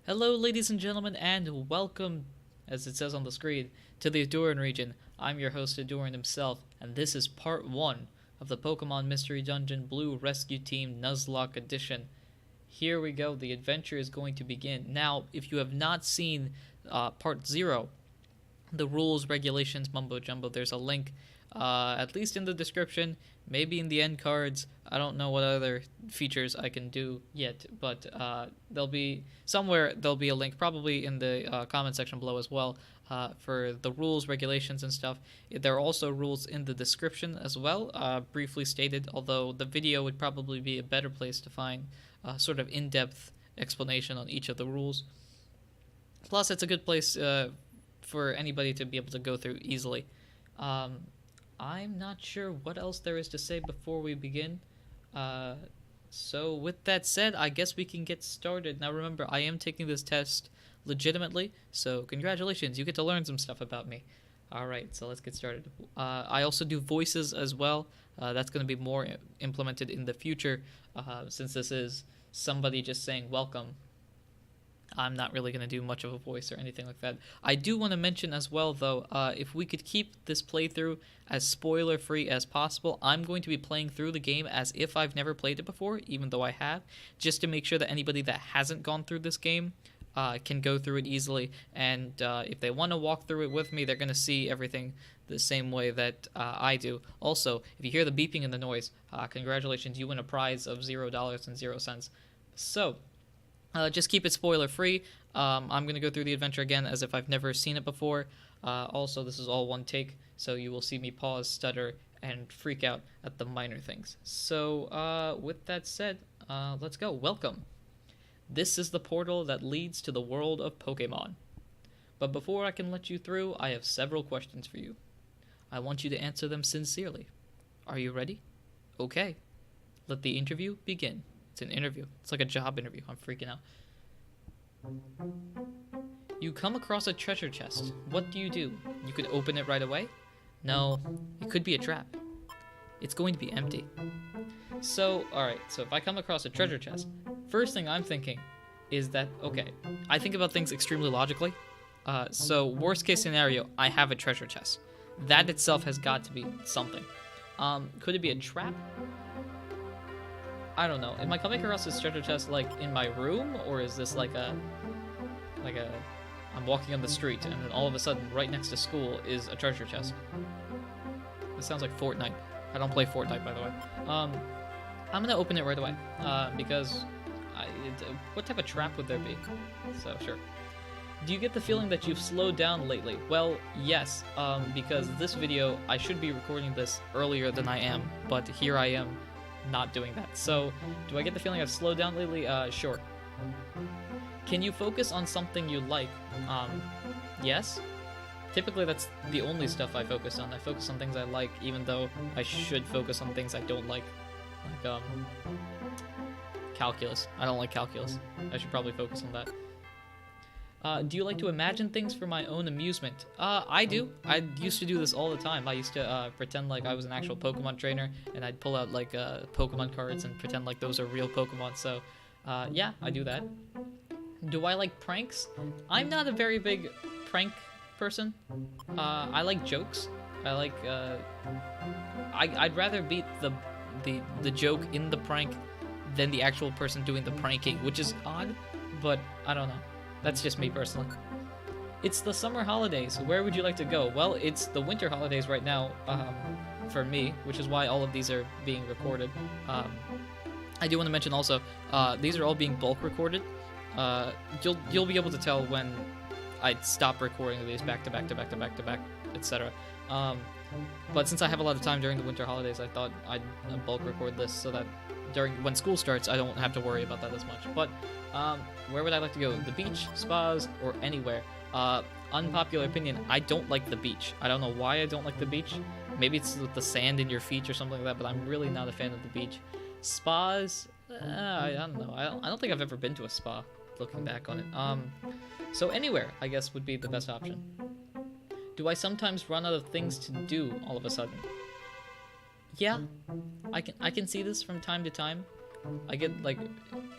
Hello, ladies and gentlemen, and welcome, as it says on the screen, to the Ahdurin region. I'm your host, Ahdurin himself, and this is part 1 of the Pokemon Mystery Dungeon Blue Rescue Team Nuzlocke Edition. Here we go, the adventure is going to begin. Now, if you have not seen part 0, the rules, regulations, mumbo jumbo, there's a link, at least in the description, maybe in the end cards. I don't know what other features I can do yet, but there'll be a link, probably in the comment section below as well, for the rules, regulations, and stuff. There are also rules in the description as well, briefly stated, although the video would probably be a better place to find sort of in-depth explanation on each of the rules. Plus, it's a good place for anybody to be able to go through easily. I'm not sure what else there is to say before we begin. So with that said, I guess we can get started. Now remember, I am taking this test legitimately, so congratulations, you get to learn some stuff about me. Alright, so let's get started. I also do voices as well. That's going to be more implemented in the future, since this is somebody just saying welcome. I'm not really going to do much of a voice or anything like that. I do want to mention as well, though, if we could keep this playthrough as spoiler-free as possible, I'm going to be playing through the game as if I've never played it before, even though I have, just to make sure that anybody that hasn't gone through this game can go through it easily. And if they want to walk through it with me, they're going to see everything the same way that I do. Also, if you hear the beeping and the noise, congratulations, you win a prize of $0.00. So, just keep it spoiler free. I'm going to go through the adventure again as if I've never seen it before. Also, this is all one take, so you will see me pause, stutter, and freak out at the minor things. So, with that said, let's go. Welcome. This is the portal that leads to the world of Pokemon. But before I can let you through, I have several questions for you. I want you to answer them sincerely. Are you ready? Okay. Let the interview begin. It's an interview. It's like a job interview. I'm freaking out. You come across a treasure chest. What do? You could open it right away? No, it could be a trap. It's going to be empty. So, alright, so if I come across a treasure chest, first thing I'm thinking is that, okay, I think about things extremely logically. So, worst case scenario, I have a treasure chest. That itself has got to be something. Could it be a trap? I don't know. Am I coming across this treasure chest, like, in my room? Or is this like a... I'm walking on the street, and then all of a sudden, right next to school is a treasure chest. This sounds like Fortnite. I don't play Fortnite, by the way. I'm gonna open it right away. Because... what type of trap would there be? So, sure. Do you get the feeling that you've slowed down lately? Well, yes. Because this video, I should be recording this earlier than I am. But here I am, not doing that. So, do I get the feeling I've slowed down lately? Sure. Can you focus on something you like? Yes. Typically, that's the only stuff I focus on. I focus on things I like, even though I should focus on things I don't like. Like, calculus. I don't like calculus. I should probably focus on that. Do you like to imagine things for my own amusement? I do. I used to do this all the time. I used to pretend like I was an actual Pokemon trainer, and I'd pull out like Pokemon cards and pretend like those are real Pokemon. So, yeah, I do that. Do I like pranks? I'm not a very big prank person. I like jokes. I like. I'd rather beat the joke in the prank than the actual person doing the pranking, which is odd, but I don't know. That's just me personally. It's the summer holidays. Where would you like to go? Well, it's the winter holidays right now, for me, which is why all of these are being recorded. I do want to mention also, these are all being bulk recorded. You'll be able to tell when I stop recording these back to back to back to back to back, etc. But since I have a lot of time during the winter holidays, I thought I'd bulk record this so that when school starts, I don't have to worry about that as much. But where would I like to go? The beach, spas, or anywhere? Unpopular opinion, I don't like the beach. I don't know why I don't like the beach. Maybe it's with the sand in your feet or something like that, but I'm really not a fan of the beach. Spas, I don't know. I don't think I've ever been to a spa, looking back on it. So anywhere, I guess, would be the best option. Do I sometimes run out of things to do all of a sudden? Yeah, I can see this from time to time. I get like,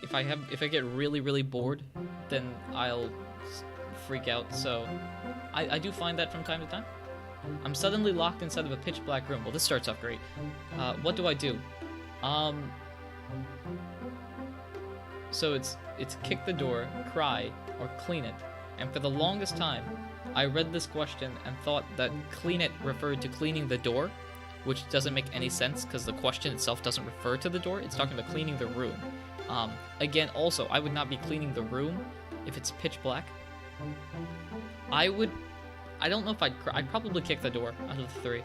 if I get really, really bored, then I'll freak out. So I do find that from time to time. I'm suddenly locked inside of a pitch black room. Well, this starts off great. What do I do? So it's kick the door, cry, or clean it. And for the longest time, I read this question and thought that clean it referred to cleaning the door, which doesn't make any sense because the question itself doesn't refer to the door. It's talking about cleaning the room. Again, also, I would not be cleaning the room if it's pitch black. I don't know if I'd probably kick the door out of the three.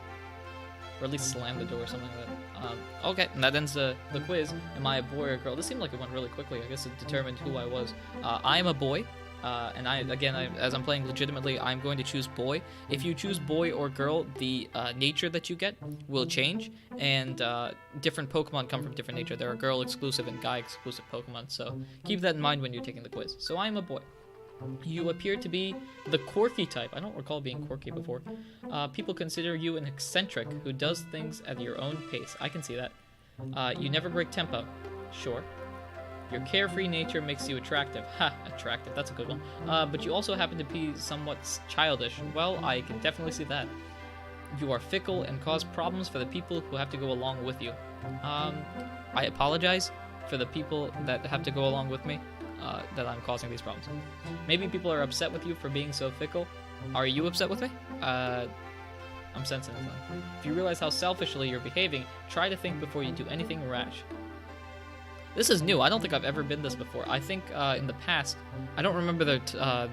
Or at least slam the door or something like that. Okay, and that ends the quiz. Am I a boy or a girl? This seemed like it went really quickly. I guess it determined who I was. I am a boy. And as I'm playing legitimately, I'm going to choose boy. If you choose boy or girl, the nature that you get will change, and different Pokemon come from different nature. There are girl-exclusive and guy-exclusive Pokemon, so keep that in mind when you're taking the quiz. So I am a boy. You appear to be the quirky type. I don't recall being quirky before. People consider you an eccentric who does things at your own pace. I can see that. You never break tempo. Sure. Your carefree nature makes you attractive. Ha, attractive. That's a good one. But you also happen to be somewhat childish. Well, I can definitely see that. You are fickle and cause problems for the people who have to go along with you. I apologize for the people that have to go along with me, that I'm causing these problems. Maybe people are upset with you for being so fickle. Are you upset with me? I'm sensing that. If you realize how selfishly you're behaving, try to think before you do anything rash. This is new. I don't think I've ever been this before. I think in the past, I don't remember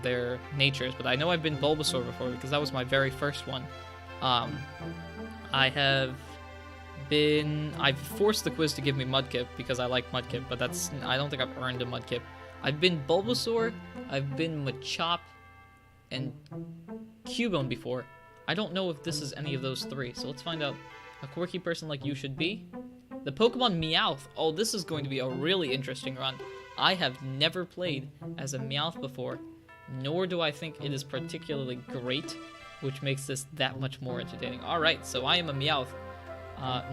their natures, but I know I've been Bulbasaur before because that was my very first one. I've forced the quiz to give me Mudkip because I like Mudkip, but I don't think I've earned a Mudkip. I've been Bulbasaur, I've been Machop, and Cubone before. I don't know if this is any of those three, so let's find out. A quirky person like you should be. The Pokemon Meowth. Oh, this is going to be a really interesting run. I have never played as a Meowth before, nor do I think it is particularly great, which makes this that much more entertaining. Alright, so I am a Meowth.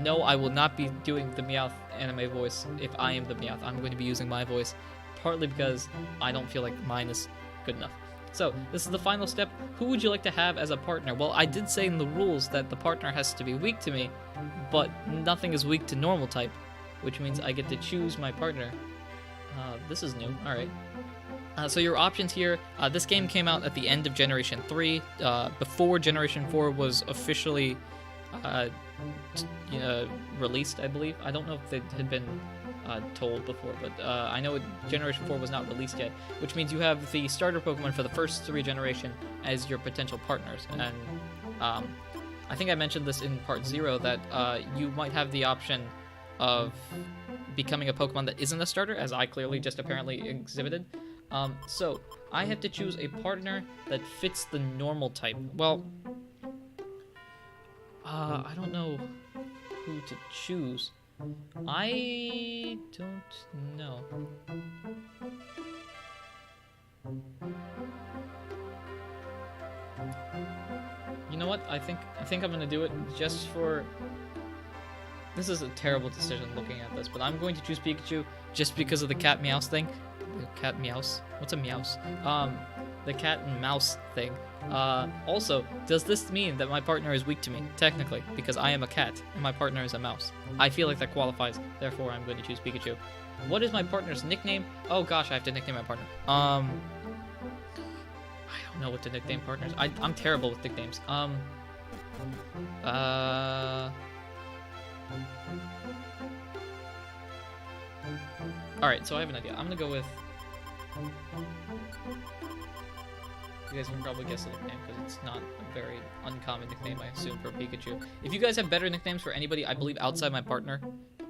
No, I will not be doing the Meowth anime voice if I am the Meowth. I'm going to be using my voice, partly because I don't feel like mine is good enough. So, this is the final step. Who would you like to have as a partner? Well, I did say in the rules that the partner has to be weak to me, but nothing is weak to normal type, which means I get to choose my partner. This is new. Alright. So your options here, this game came out at the end of Generation 3, before Generation 4 was officially released, I believe. I don't know if it had been told before, but I know Generation 4 was not released yet, which means you have the starter Pokemon for the first 3 generations as your potential partners. And I think I mentioned this in Part 0 that you might have the option of becoming a Pokemon that isn't a starter, as I clearly just apparently exhibited. So I have to choose a partner that fits the normal type. Well, I don't know who to choose. I don't know. You know what? I think I'm gonna do it just for. This is a terrible decision looking at this, but I'm going to choose Pikachu just because of the cat meows thing. The cat meows? What's a meows? The cat and mouse thing. Also, does this mean that my partner is weak to me? Technically, because I am a cat and my partner is a mouse. I feel like that qualifies, therefore I'm going to choose Pikachu. What is my partner's nickname? Oh gosh, I have to nickname my partner. I don't know what to nickname partners. I'm terrible with nicknames. Alright, so I have an idea. I'm gonna go with... You guys can probably guess the nickname because it's not a very uncommon nickname, I assume, for Pikachu. If you guys have better nicknames for anybody, I believe, outside my partner,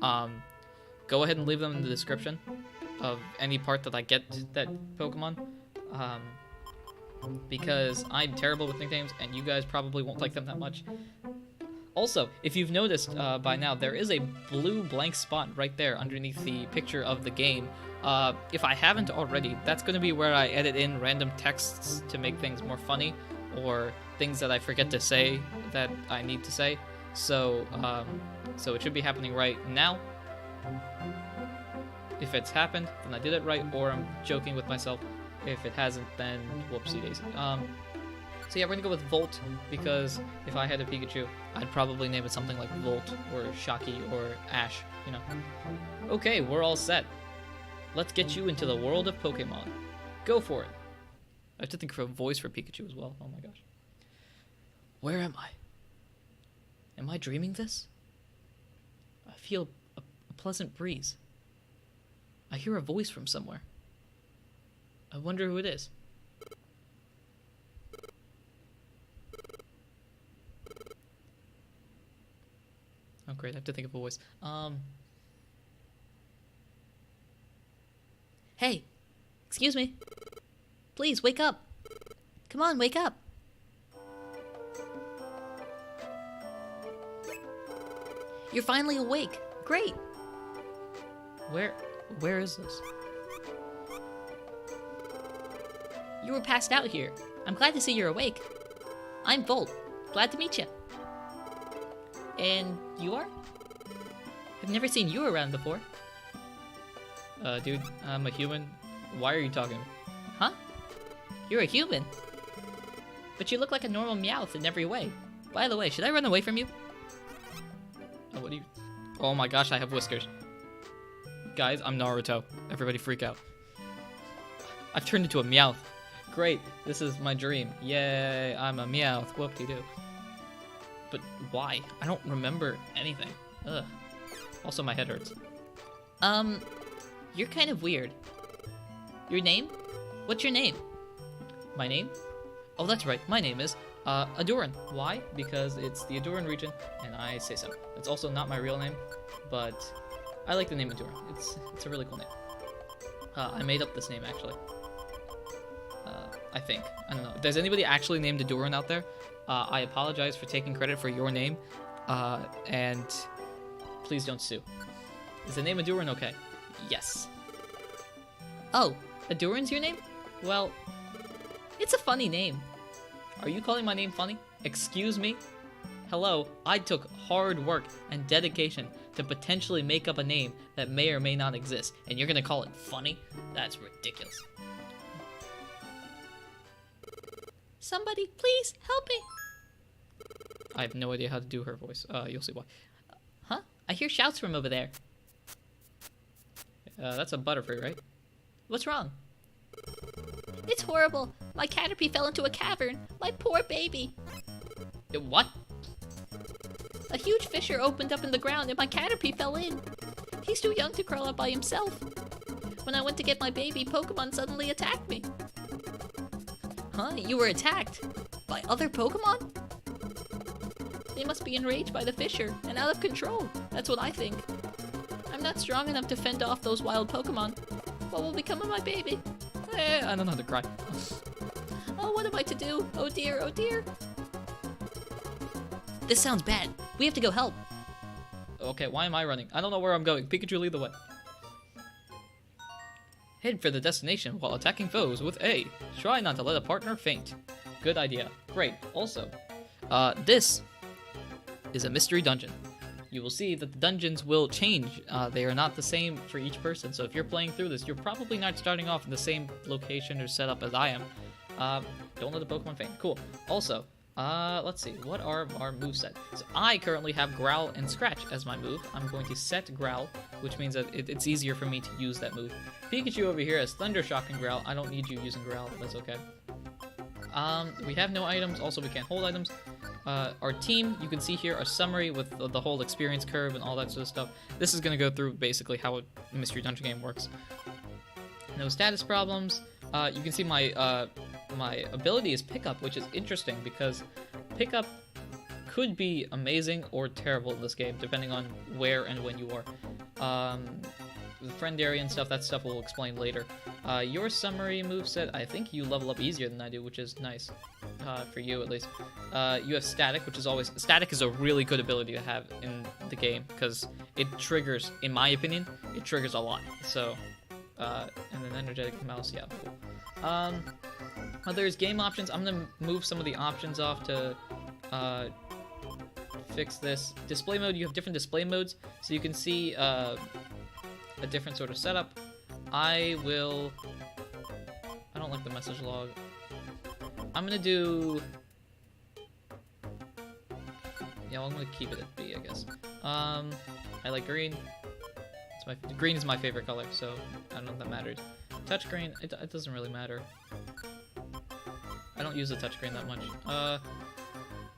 go ahead and leave them in the description of any part that I get that Pokemon. Because I'm terrible with nicknames, and you guys probably won't like them that much. Also, if you've noticed by now, there is a blue blank spot right there underneath the picture of the game. If I haven't already, that's going to be where I edit in random texts to make things more funny, or things that I forget to say that I need to say. So, so it should be happening right now. if it's happened, then I did it right, or I'm joking with myself. If it hasn't, then whoopsie daisy. So yeah, we're gonna go with Volt, because if I had a Pikachu, I'd probably name it something like Volt, or Shocky, or Ash, you know. Okay, we're all set. Let's get you into the world of Pokemon. Go for it. I have to think of a voice for Pikachu as well. Oh my gosh. Where am I? Am I dreaming this? I feel a pleasant breeze. I hear a voice from somewhere. I wonder who it is. Oh great, I have to think of a voice. Hey, excuse me. Please, wake up. Come on, wake up. You're finally awake. Great. Where is this? You were passed out here. I'm glad to see you're awake. I'm Volt. Glad to meet you. And you are? I've never seen you around before. Dude, I'm a human. Why are you talking? Huh? You're a human? But you look like a normal Meowth in every way. By the way, should I run away from you? Oh, what do you... Oh my gosh, I have whiskers. Guys, I'm Naruto. Everybody freak out. I've turned into a Meowth. Great, this is my dream. Yay, I'm a Meowth. Whoop-de-doo. But why? I don't remember anything. Ugh. Also, my head hurts. You're kind of weird. Your name? What's your name? My name? Oh, that's right. My name is Ahdurin. Why? Because it's the Ahdurin region, and I say so. It's also not my real name, but I like the name Ahdurin. It's a really cool name. I made up this name, actually. I think. I don't know. If there's anybody actually named Ahdurin out there, I apologize for taking credit for your name, and please don't sue. Is the name Ahdurin okay? Yes. Oh, Ahdurin's your name? Well, it's a funny name. Are you calling my name funny? Excuse me? Hello, I took hard work and dedication to potentially make up a name that may or may not exist, and you're gonna call it funny? That's ridiculous. Somebody, please, help me! I have no idea how to do her voice. You'll see why. Huh? I hear shouts from over there. That's a Butterfree, right? What's wrong? It's horrible. My Caterpie fell into a cavern. My poor baby. What? A huge fissure opened up in the ground and my Caterpie fell in. He's too young to crawl out by himself. When I went to get my baby, Pokemon suddenly attacked me. Huh? You were attacked? By other Pokemon? They must be enraged by the fissure and out of control. That's what I think. I'm not strong enough to fend off those wild Pokemon. What will become of my baby? I don't know how to cry. Oh, what am I to do? Oh dear, oh dear. This sounds bad. We have to go help. Okay, why am I running? I don't know where I'm going. Pikachu, lead the way. Head for the destination while attacking foes with A. Try not to let a partner faint. Good idea. Great. Also, this is a mystery dungeon. You will see that the dungeons will change. They are not the same for each person. So if you're playing through this, you're probably not starting off in the same location or setup as I am. Don't let the Pokemon faint. Cool. Also, let's see. What are our moveset? So I currently have Growl and Scratch as my move. I'm going to set Growl, which means that it's easier for me to use that move. Pikachu over here has Thunder Shock and Growl. I don't need you using Growl. That's okay. We have no items. Also, we can't hold items. Our team, you can see here a summary with the whole experience curve and all that sort of stuff. This is going to go through basically how a mystery dungeon game works. No status problems. You can see my my ability is Pickup, which is interesting because Pickup could be amazing or terrible in this game, depending on where and when you are. The friend area and stuff, that stuff we'll explain later. Your summary moveset, I think you level up easier than I do, which is nice. For you, at least. You have Static, which is always... Static is a really good ability to have in the game, because it triggers, in my opinion, it triggers a lot. So, and then Energetic Mouse, yeah, cool. There's game options. I'm gonna move some of the options off to fix this. Display mode, you have different display modes, so you can see a different sort of setup. I don't like the message log. I'm gonna do... Yeah, well, I'm gonna keep it at B, I guess. I like green. Green is my favorite color, so I don't know if that matters. Touchscreen, it doesn't really matter. I don't use the touchscreen that much.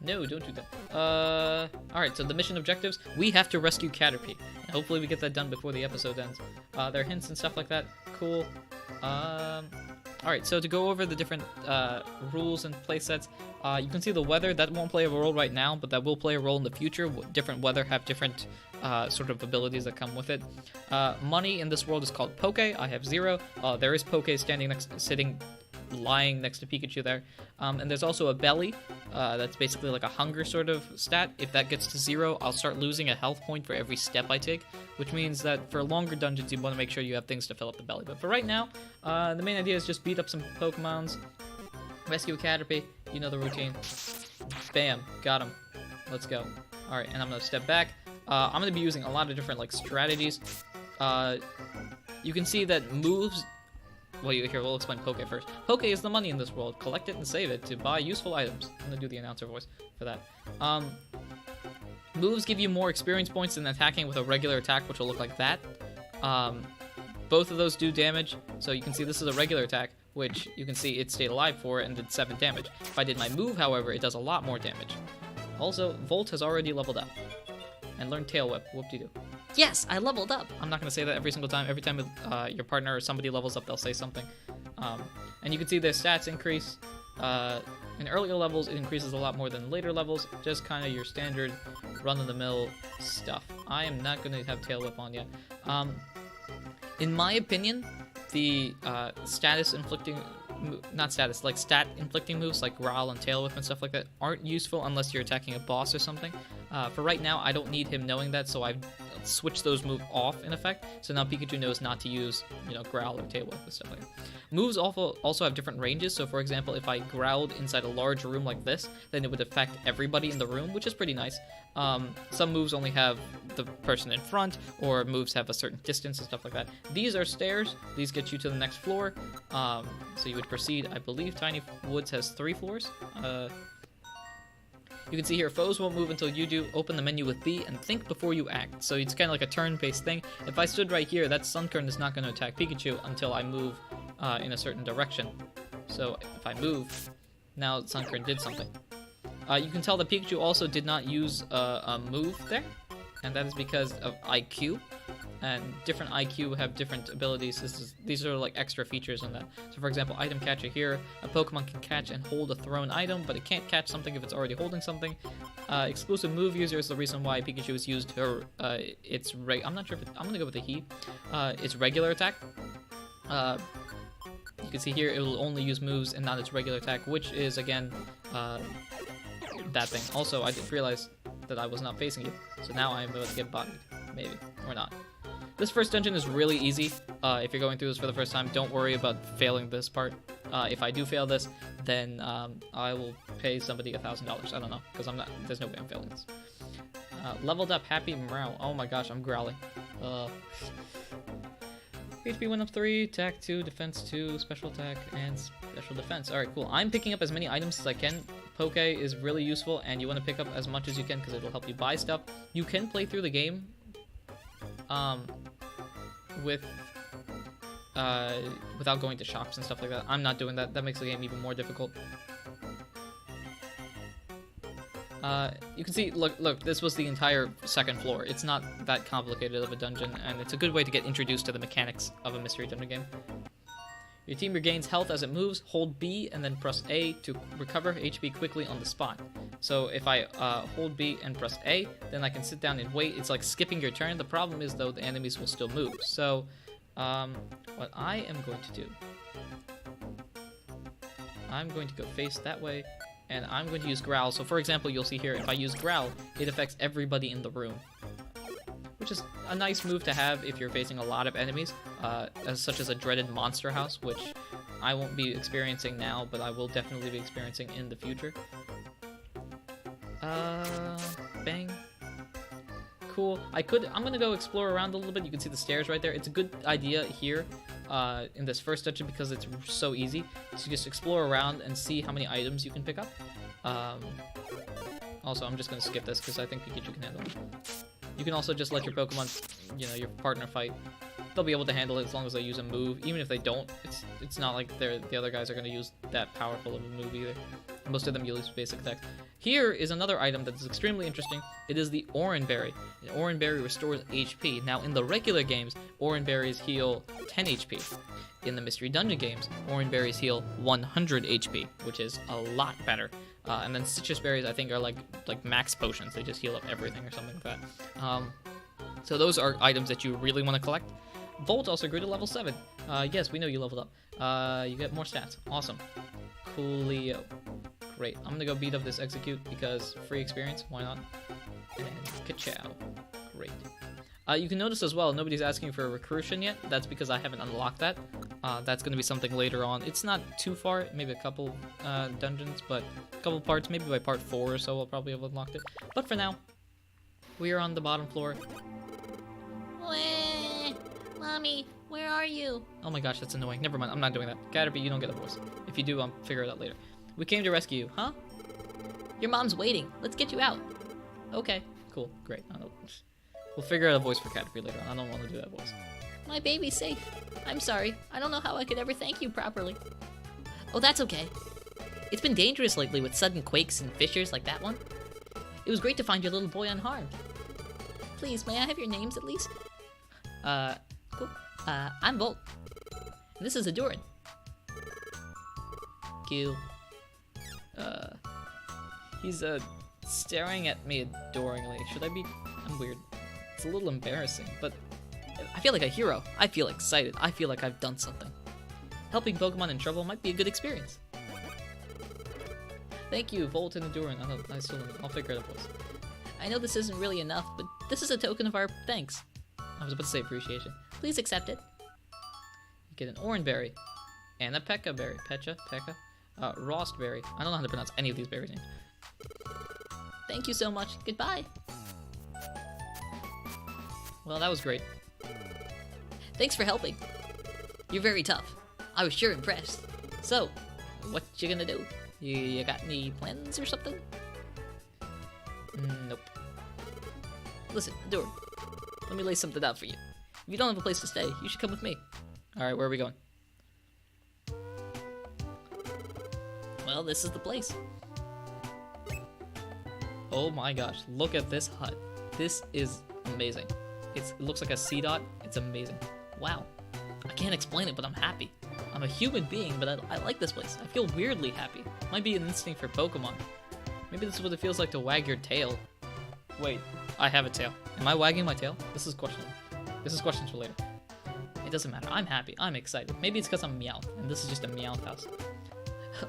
No, don't do that. Alright, so the mission objectives. We have to rescue Caterpie. And hopefully we get that done before the episode ends. There are hints and stuff like that. Cool. Alright, so to go over the different rules and playsets, you can see the weather. That won't play a role right now, but that will play a role in the future. Different weather have different sort of abilities that come with it. Money in this world is called Poke. I have 0. There is Poke lying next to Pikachu there. And there's also a belly. That's basically like a hunger sort of stat. If that gets to 0, I'll start losing a health point for every step I take, which means that for longer dungeons, you want to make sure you have things to fill up the belly. But for right now, the main idea is just beat up some Pokemons, rescue a Caterpie. You know the routine. Bam, got him. Let's go. All right, and I'm gonna step back. I'm gonna be using a lot of different like strategies. You can see that moves. Well, here, we'll explain Poke first. Poke is the money in this world. Collect it and save it to buy useful items. I'm gonna do the announcer voice for that. Moves give you more experience points than attacking with a regular attack, which will look like that. Both of those do damage, so you can see this is a regular attack, which you can see it stayed alive for and did 7 damage. If I did my move, however, it does a lot more damage. Also, Volt has already leveled up and learned Tail Whip. Whoop-de-doo. Yes, I leveled up! I'm not going to say that every single time. Every time your partner or somebody levels up, they'll say something. And you can see their stats increase. In earlier levels, it increases a lot more than later levels. Just kind of your standard run-of-the-mill stuff. I am not going to have Tail Whip on yet. In my opinion, the stat-inflicting moves like Growl and Tail Whip and stuff like that aren't useful unless you're attacking a boss or something. For right now, I don't need him knowing that, so I've switched those moves off in effect. So now Pikachu knows not to use, Growl or Tail Whip and stuff like that. Moves also have different ranges. So for example, if I growled inside a large room like this, then it would affect everybody in the room, which is pretty nice. Some moves only have the person in front, or moves have a certain distance and stuff like that. These are stairs. These get you to the next floor. So you would proceed. I believe Tiny Woods has 3 floors. You can see here, foes won't move until you do. Open the menu with B and think before you act. So it's kind of like a turn-based thing. If I stood right here, that Sunkern is not going to attack Pikachu until I move in a certain direction. So if I move, now Sunkern did something. You can tell that Pikachu also did not use a move there, and that is because of IQ. And different IQ have different abilities. These are like extra features on that. So for example, item catcher here, a Pokemon can catch and hold a thrown item, but it can't catch something if it's already holding something. Exclusive move user is the reason why Pikachu has used her, I'm not sure if I'm gonna go with a he. Its regular attack. You can see here it will only use moves and not its regular attack, which is again, that thing. Also, I didn't realize that I was not facing you, so now I am about to get bodied. Maybe, or not. This first dungeon is really easy. If you're going through this for the first time, don't worry about failing this part. If I do fail this, then I will pay somebody $1,000. I don't know, because there's no way I'm failing this. Leveled up, happy morale. Oh my gosh, I'm growling. HP went up 3, attack 2, defense 2, special attack, and special defense. Alright, cool. I'm picking up as many items as I can. Poke is really useful, and you want to pick up as much as you can because it'll help you buy stuff. You can play through the game without going to shops and stuff like that. I'm not doing that. That makes the game even more difficult. You can see, look, this was the entire second floor. It's not that complicated of a dungeon, and it's a good way to get introduced to the mechanics of a mystery dungeon game. Your team regains health as it moves. Hold B and then press A to recover HP quickly on the spot. So if I hold B and press A, then I can sit down and wait. It's like skipping your turn. The problem is, though, the enemies will still move. So what I am going to do, I'm going to go face that way, and I'm going to use Growl. So for example, you'll see here, if I use Growl, it affects everybody in the room, which is a nice move to have if you're facing a lot of enemies, such as a dreaded monster house, which I won't be experiencing now, but I will definitely be experiencing in the future. Bang. cool. I'm gonna go explore around a little bit. You can see the stairs right there. It's a good idea here in this first dungeon because it's so easy. So you just explore around and see how many items you can pick up. Also, I'm just gonna skip this because I think Pikachu can handle it. You can also just let your Pokemon, you know, your partner fight. They'll be able to handle it as long as they use a move. Even if they don't, it's not like the other guys are gonna use that powerful of a move either. Most of them use basic attacks. Here is another item that is extremely interesting. It is the Oran Berry. An Oran Berry restores HP. Now, in the regular games, Oran Berries heal 10 HP. In the Mystery Dungeon games, Oran Berries heal 100 HP, which is a lot better. And then Citrus Berries, I think, are like max potions. They just heal up everything or something like that. So those are items that you really want to collect. Volt also grew to level 7. Yes, we know you leveled up. You get more stats. Awesome. Coolio. Great. I'm gonna go beat up this Execute because free experience. Why not? And ka-chow. Great. You can notice as well, nobody's asking for a recruition yet. That's because I haven't unlocked that. That's gonna be something later on. It's not too far, maybe a couple dungeons, but a couple parts. Maybe by part 4 or so, I'll probably have unlocked it. But for now, we are on the bottom floor. Mommy, where are you? Oh my gosh, that's annoying. Never mind, I'm not doing that. Caterpie, you don't get a voice. If you do, I'll figure it out later. We came to rescue you, huh? Your mom's waiting. Let's get you out. Okay, cool, great. We'll figure out a voice for Caterpie later on. I don't want to do that voice. My baby's safe. I'm sorry. I don't know how I could ever thank you properly. Oh, that's okay. It's been dangerous lately with sudden quakes and fissures like that one. It was great to find your little boy unharmed. Please, may I have your names at least? Cool. I'm Volt. And this is Ahdurin. Cool. He's, staring at me adoringly. Should I be... I'm weird. It's a little embarrassing, but I feel like a hero. I feel excited. I feel like I've done something. Helping Pokemon in trouble might be a good experience. Thank you, Volt and Ahdurin. I'll figure it out, boys. I know this isn't really enough, but this is a token of our thanks. I was about to say appreciation. Please accept it. You get an Oran Berry. And a Pekka Berry. Pekka? Rost Berry. I don't know how to pronounce any of these berry names. Thank you so much. Goodbye. Well, that was great. Thanks for helping. You're very tough. I was sure impressed. So, what you gonna do? You got any plans or something? Nope. Listen, Ahdurin, let me lay something out for you. If you don't have a place to stay, you should come with me. Alright, where are we going? Well, this is the place. Oh my gosh, look at this hut. This is amazing. It looks like a C dot. It's amazing. Wow. I can't explain it, but I'm happy. I'm a human being, but I like this place. I feel weirdly happy. Might be an instinct for Pokemon. Maybe this is what it feels like to wag your tail. Wait, I have a tail. Am I wagging my tail? This is questionable. This is questions for later. It doesn't matter. I'm happy. I'm excited. Maybe it's because I'm Meowth, and this is just a Meowth house.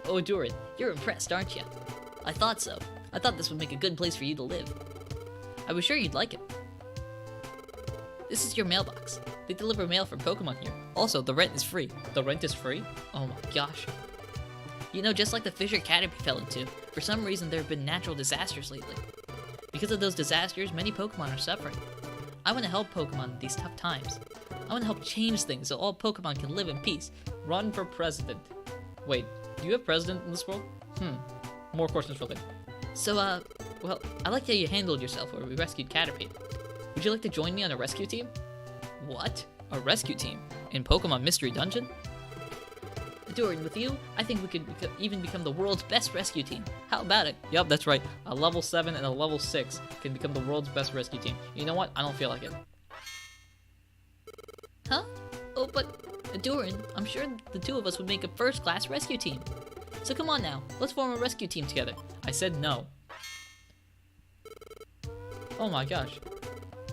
Oh, Ahdurin, you're impressed, aren't you? I thought so. I thought this would make a good place for you to live. I was sure you'd like it. This is your mailbox. They deliver mail from Pokemon here. Also, the rent is free. The rent is free? Oh my gosh. You know, just like the fissure Caterpie fell into, for some reason there have been natural disasters lately. Because of those disasters, many Pokemon are suffering. I want to help Pokemon in these tough times. I want to help change things so all Pokemon can live in peace. Run for president. Wait, do you have president in this world? More questions for later. So, well, I liked how you handled yourself when we rescued Caterpie. Would you like to join me on a rescue team? What? A rescue team? In Pokemon Mystery Dungeon? Ahdurin, with you, I think we could even become the world's best rescue team. How about it? Yup, that's right. A level 7 and a level 6 can become the world's best rescue team. You know what? I don't feel like it. Huh? Oh, but Ahdurin, I'm sure the two of us would make a first-class rescue team. So come on now, let's form a rescue team together. I said no. Oh my gosh.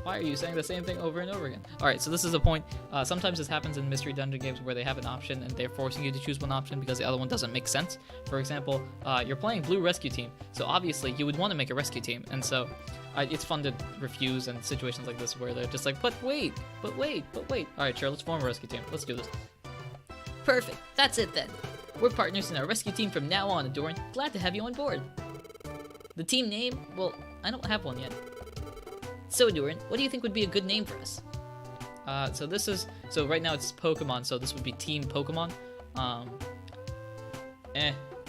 Why are you saying the same thing over and over again? Alright, so this is the point. Sometimes this happens in Mystery Dungeon games where they have an option and they're forcing you to choose one option because the other one doesn't make sense. For example, you're playing Blue Rescue Team, so obviously you would want to make a rescue team, and so it's fun to refuse in situations like this where they're just like, but wait. Alright, sure, let's form a rescue team. Let's do this. Perfect. That's it then. We're partners in our rescue team from now on, Ahdurin. Glad to have you on board. The team name? Well, I don't have one yet. So, Ahdurin, what do you think would be a good name for us? So right now it's Pokemon, so this would be Team Pokemon. I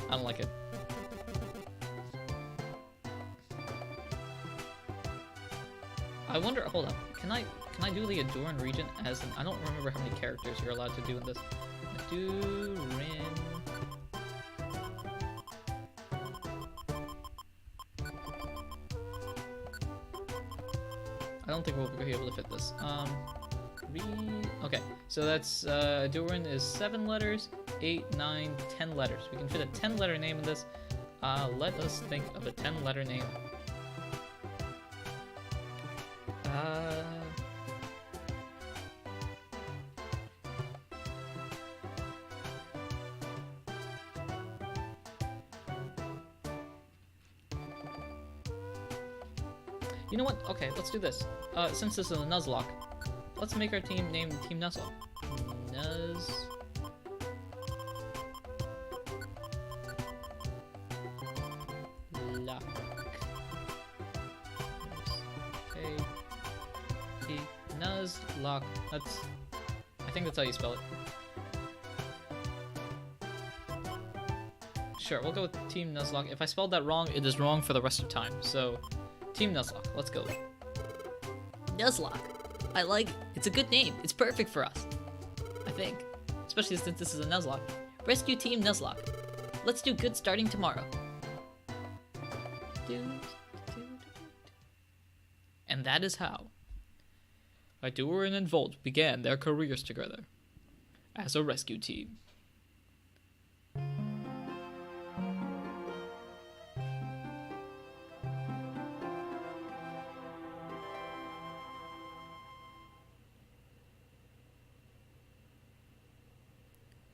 don't like it. I wonder, hold up, can I do the Ahdurin region as I don't remember how many characters you're allowed to do in this. Ahdurin. I don't think we'll be able to fit this. Okay, so that's, Ahdurin is 7 letters, 8, 9, 10 letters. We can fit a 10-letter name in this. Let us think of a 10-letter name. You know what? Okay, let's do this. Since this is a Nuzlocke, let's make our team named Team Nuzlocke. Nuzlocke. Okay. Nuzlocke. I think that's how you spell it. Sure, we'll go with Team Nuzlocke. If I spelled that wrong, it is wrong for the rest of time. So, Team Nuzlocke, let's go. Nuzlocke. I like it. It's a good name. It's perfect for us. I think. Especially since this is a Nuzlocke. Rescue Team Nuzlocke. Let's do good starting tomorrow. And that is how Ahdurin and Volt began their careers together as a rescue team.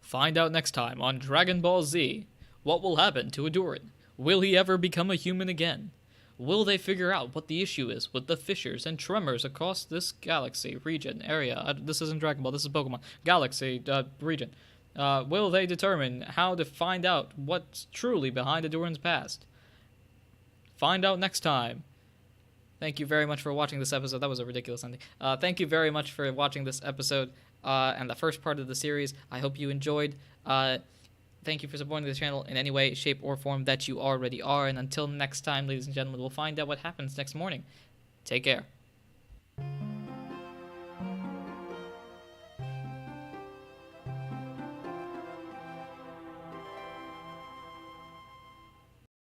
Find out next time on Dragon Ball Z. What will happen to Ahdurin? Will he ever become a human again? Will they figure out what the issue is with the fissures and tremors across this galaxy, region, area? This isn't Dragon Ball, this is Pokemon. Galaxy, region. Will they determine how to find out what's truly behind Ahdurin's past? Find out next time. Thank you very much for watching this episode. That was a ridiculous ending. Thank you very much for watching this episode and the first part of the series. I hope you enjoyed. Thank you for supporting the channel in any way, shape, or form that you already are. And until next time, ladies and gentlemen, we'll find out what happens next morning. Take care.